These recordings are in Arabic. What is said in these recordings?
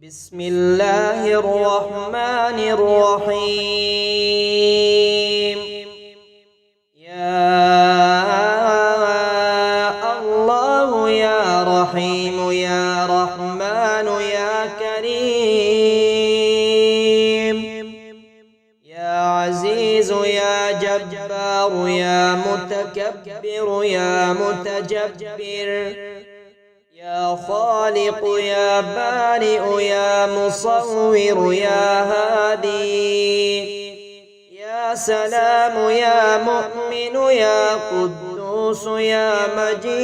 بسم الله الرحمن الرحيم. يا الله يا رحيم يا رحمن يا كريم، يا عزيز يا جبار يا متكبر يا متجبر، يا خالق يا بارئ يا مصور يا هادي، يا سلام يا مؤمن يا قدوس يا مجيد،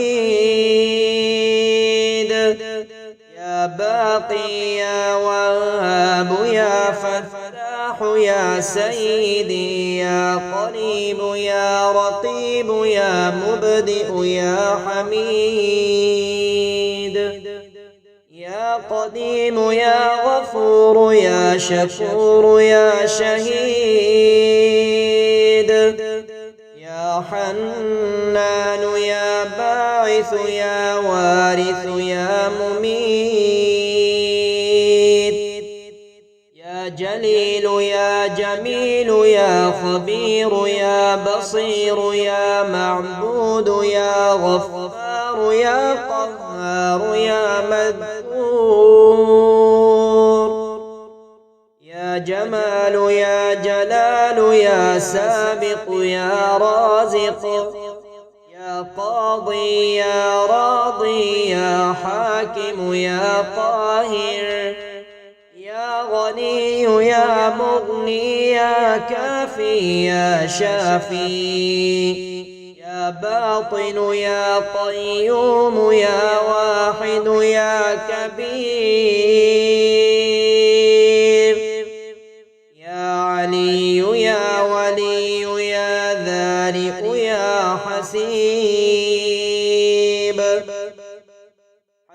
يا باقي يا وهاب يا فتاح يا سيدي، يا قريب يا رقيب يا مبدئ يا حميد، يا قديم يا غفور يا شكور يا شهيد، يا حنان يا باعث يا وارث يا مميت، يا جليل يا جميل يا خبير يا بصير يا معبود يا غفار يا قهار يا مذكور، يا جمال يا جلال يا سابق يا رازق، يا قاضي يا راضي يا حاكم يا قاهر، يا غني يا مغني يا كافي يا شافي، يا باطن يا قيوم يا واحد يا كبير، يا علي يا ولي يا ذارئ يا حسيب.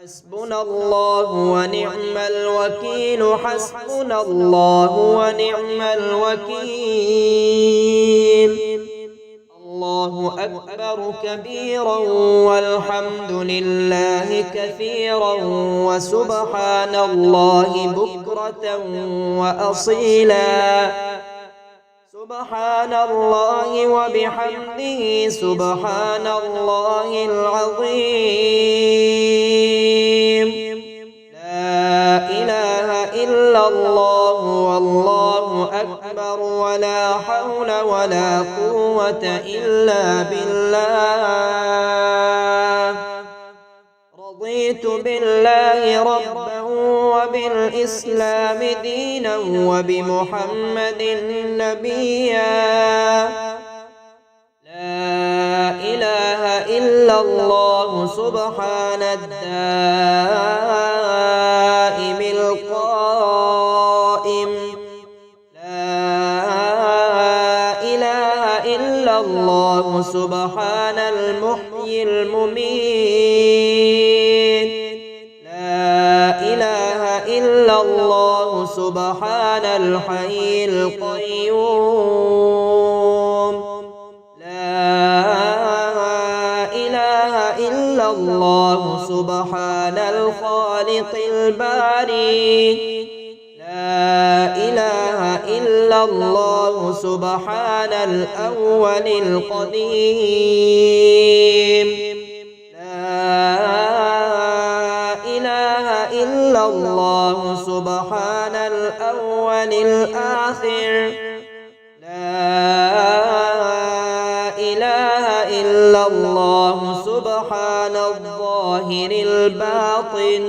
حسبنا الله ونعم الوكيل، حسبنا الله ونعم الوكيل. الله أكبر كبيرا والحمد لله كثيرا وسبحان الله بكرة وأصيلا. سبحان الله وبحمده سبحان الله العظيم. لا إله إلا الله والله أكبر ولا حول ولا قوة إلا بالله. رضيت بالله ربا وبالإسلام دينا وبمحمد نبيا. لا إله إلا الله سبحان الدائم القائم. لا إله إلا الله سبحان المحيي المميت. لا إله إلا الله سبحان الحي القيوم. لا إله إلا الله سبحان الخالق الباري. لا إله إلا الله سبحان الأول القديم. لا إله إلا الله سبحان الأول الآخر. لا إله إلا الله سبحان الظاهر الباطن.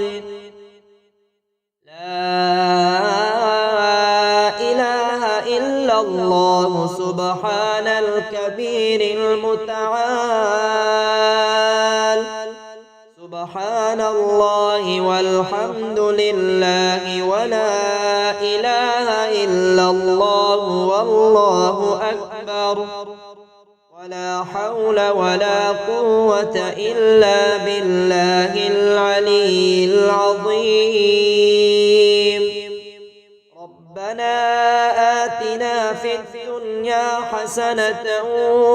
لا إله إلا الله سبحان الكبير المتعال. سبحان الله والحمد لله ولا إله إلا الله والله أكبر ولا حول ولا قوة إلا بالله العلي العظيم. ربنا آتنا في الدنيا حسنة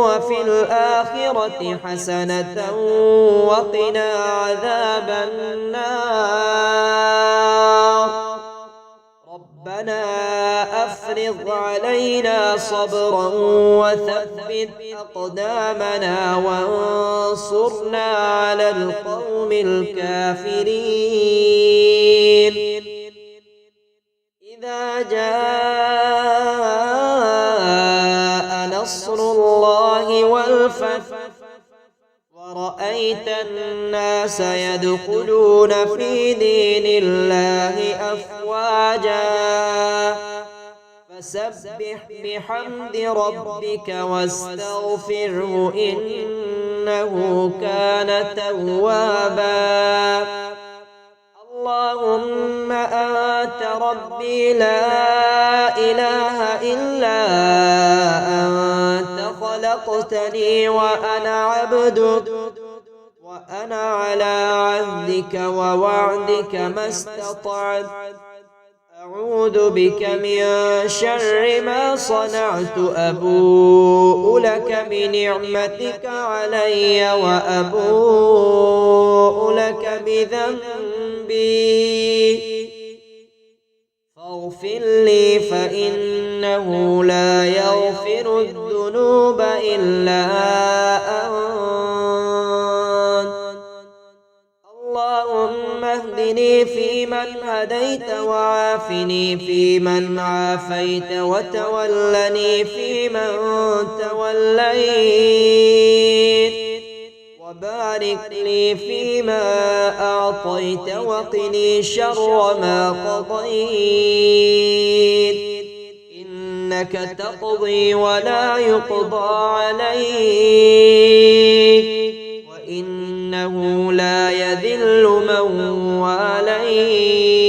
وفي الآخرة حسنة وقنا عذاب النار. ربنا أفرغ علينا صبرا وثبت أقدامنا وانصرنا على القوم الكافرين إذا جاء نصر الله والفتح ورأيت الناس يدخلون في دين الله أفواجا فسبح بحمد ربك واستغفره إنه كان توابا اللهم أنت ربي لا إله إلا أنت خلقتني وأنا عبدك وأنا على عهدك ووعدك ما استطعت أعوذ بك من شر ما صنعت أبوء لك بنعمتك علي وأبوء لك بذنبي فاغفر لي فإنه لا يغفر الذنوب إلا أنت اللهم اهدني فيمن هديت وعافني فيمن عافيت وتولني فيمن توليت وبارك لي فيما أعطيت وقني شر ما قضيت إنك تقضي ولا يقضى عليك وإنه لا يذل من واليت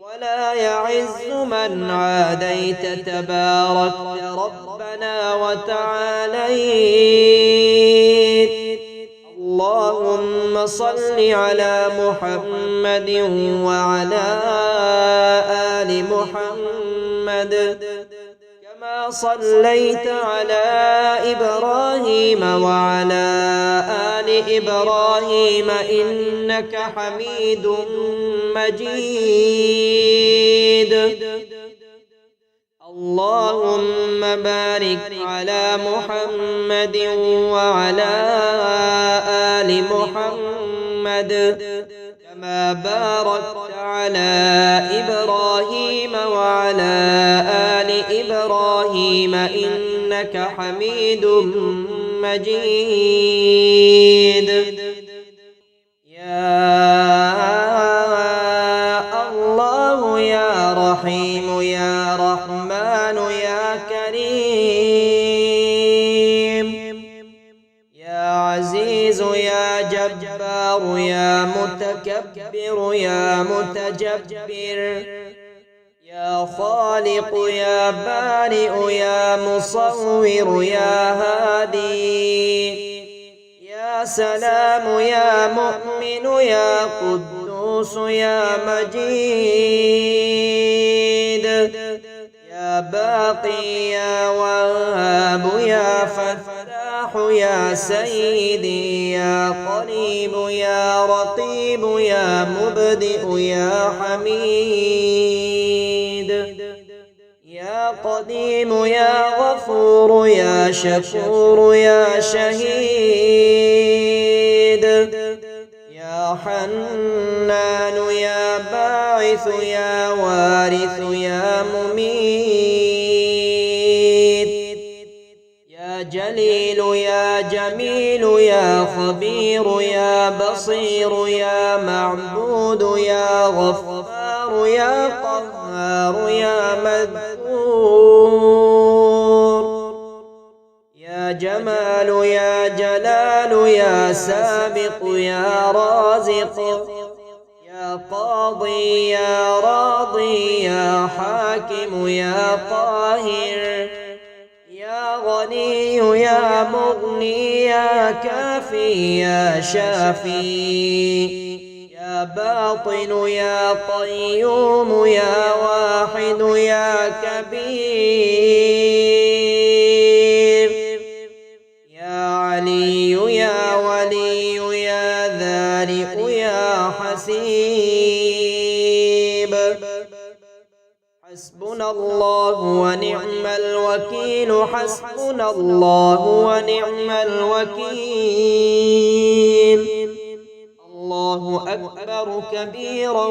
ولا يعز من عاديت تباركت ربنا وتعاليت اللهم صل على محمد وعلى آل محمد كما صليت على إبراهيم وعلى آل إبراهيم إنك حميد مجيد اللهم بارك على محمد وعلى آل محمد كما باركت على إبراهيم وعلى آل إبراهيم إنك حميد مجيد يا الله يا رحيم يا رحمن يا كريم يا عزيز يا جبار يا متكبر يا متجبر يا خالق يا بارئ يا مصور يا هادي يا سلام يا مؤمن يا قدوس يا مجيد يا باقي يا وهاب يا فتاح يا سيدي يا قريب يا رقيب يا مبدئ يا حميد يا قديم يا غفور يا شكور يا شهيد يا حنان يا باعث يا وارث يا مميت يا جليل يا جميل يا خبير يا بصير يا معبود يا غفار يا قهار يا مذكور يا جمال يا جلال يا سابق يا رازق يا قاضي يا راضي يا حاكم يا قاهر يا غني يا مغني يا كافي يا شافي يا باطن يا قيوم يا واحد يا كبير يا علي يا ولي يا ذارئ يا حسيب حسبنا الله ونعم الوكيل حسبنا الله ونعم الوكيل. الله أكبر كبيرا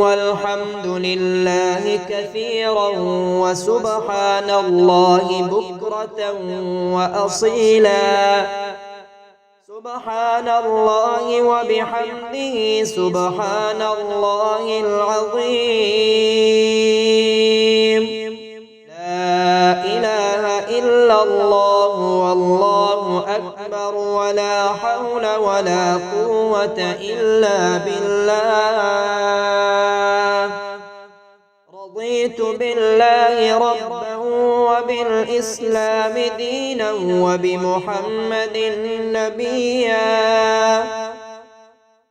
والحمد لله كثيرا وسبحان الله بكرة وأصيلا. سبحان الله وبحمده سبحان الله العظيم. لا إله إلا الله والله أكبر ولا حول ولا قوة إلا بالله. رضيت بالله ربا وبالإسلام دينا وبمحمد نبيا.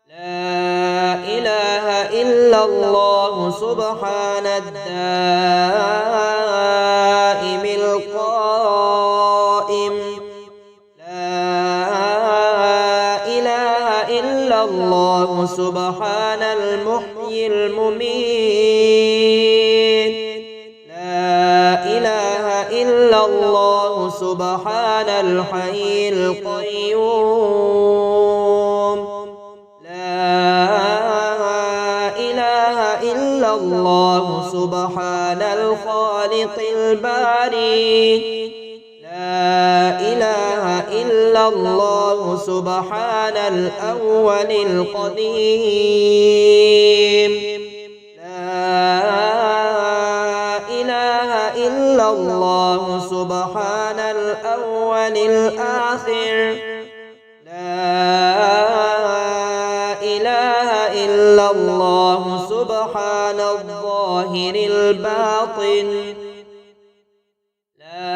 لا إله إلا الله سبحان الدائم القائم. لا إله إلا الله سبحان المحيي المميت. لا إله إلا الله سبحان الحي القيوم. لا إله إلا الله سبحان الخالق الباري. لا إله إلا الله سبحان الأول القديم. لا إله إلا الله سبحان الأول الآخر. لا إله إلا الله سبحان الظاهر الباطن. لا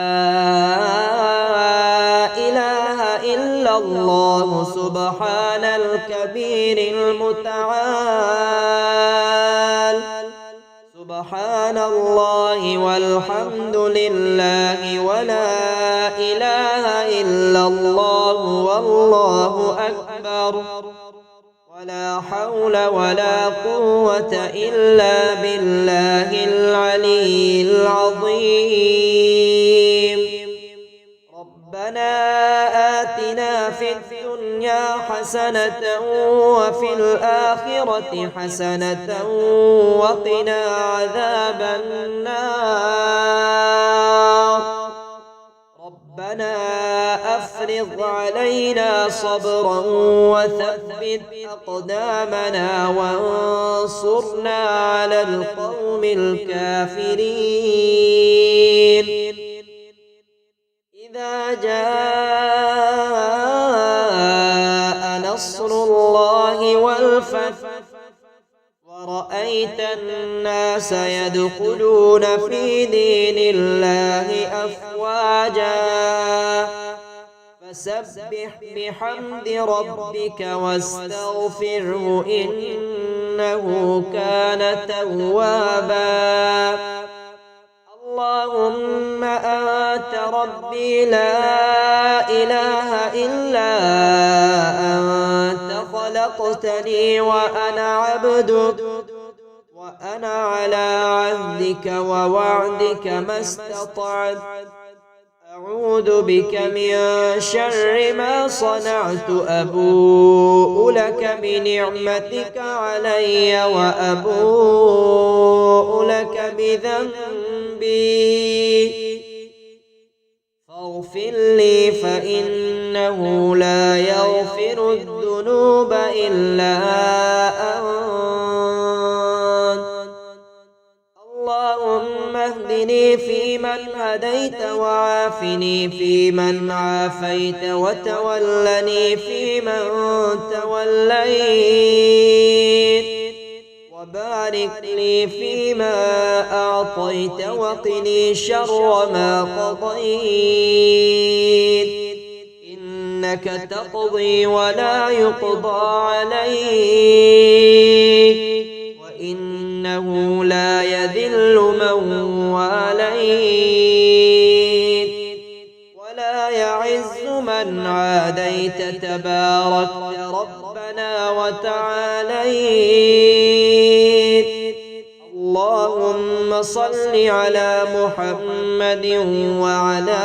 إله إلا الله سبحان الكبير المتعال. سبحان الله والحمد لله ولا إله إلا الله والله أكبر ولا حول ولا قوة إلا بالله العلي العظيم. ربنا آتنا في الدنيا حسنة وفي الآخرة حسنة وقنا عذاب النار. ربنا أفرغ علينا صبرا وثبت أقدامنا وانصرنا على القوم الكافرين. إذا جاء نصر الله والفتح ورأيت الناس يدخلون في دين الله أفواجا فسبح بحمد ربك واستغفره إنه كان توابا. اللهم أنت ربي لا إله إلا أنت خلقتني وأنا عبدك وأنا على عهدك ووعدك ما استطعت. أعوذ بك من شر ما صنعت. أبوء لك بنعمتك علي وأبوء لك بذنبي فاغفر لي فإنه لا يغفر الذنوب إلا أنت. اللهم اهدني فيمن هديت وعافني فيمن عافيت وتولني فيمن توليت وبارك لي فيما أعطيت وقني شر ما قضيت. إنك تقضي ولا يقضى عليك وإنه لا يذل من واليت ولا يعز من عاديت. تباركت ربنا وتعاليت. اللهم صل على محمد وعلى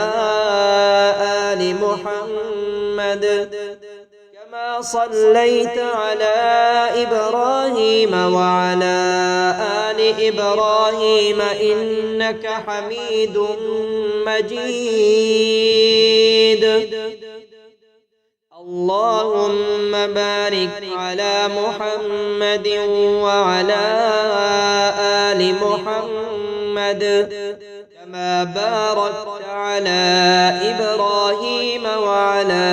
آل محمد كما صليت على إبراهيم وعلى آل إبراهيم إنك حميد مجيد. اللهم بارك على محمد وعلى آل محمد كما باركت على إبراهيم وعلى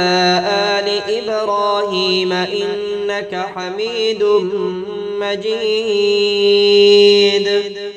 آل إبراهيم إنك حميد مجيد.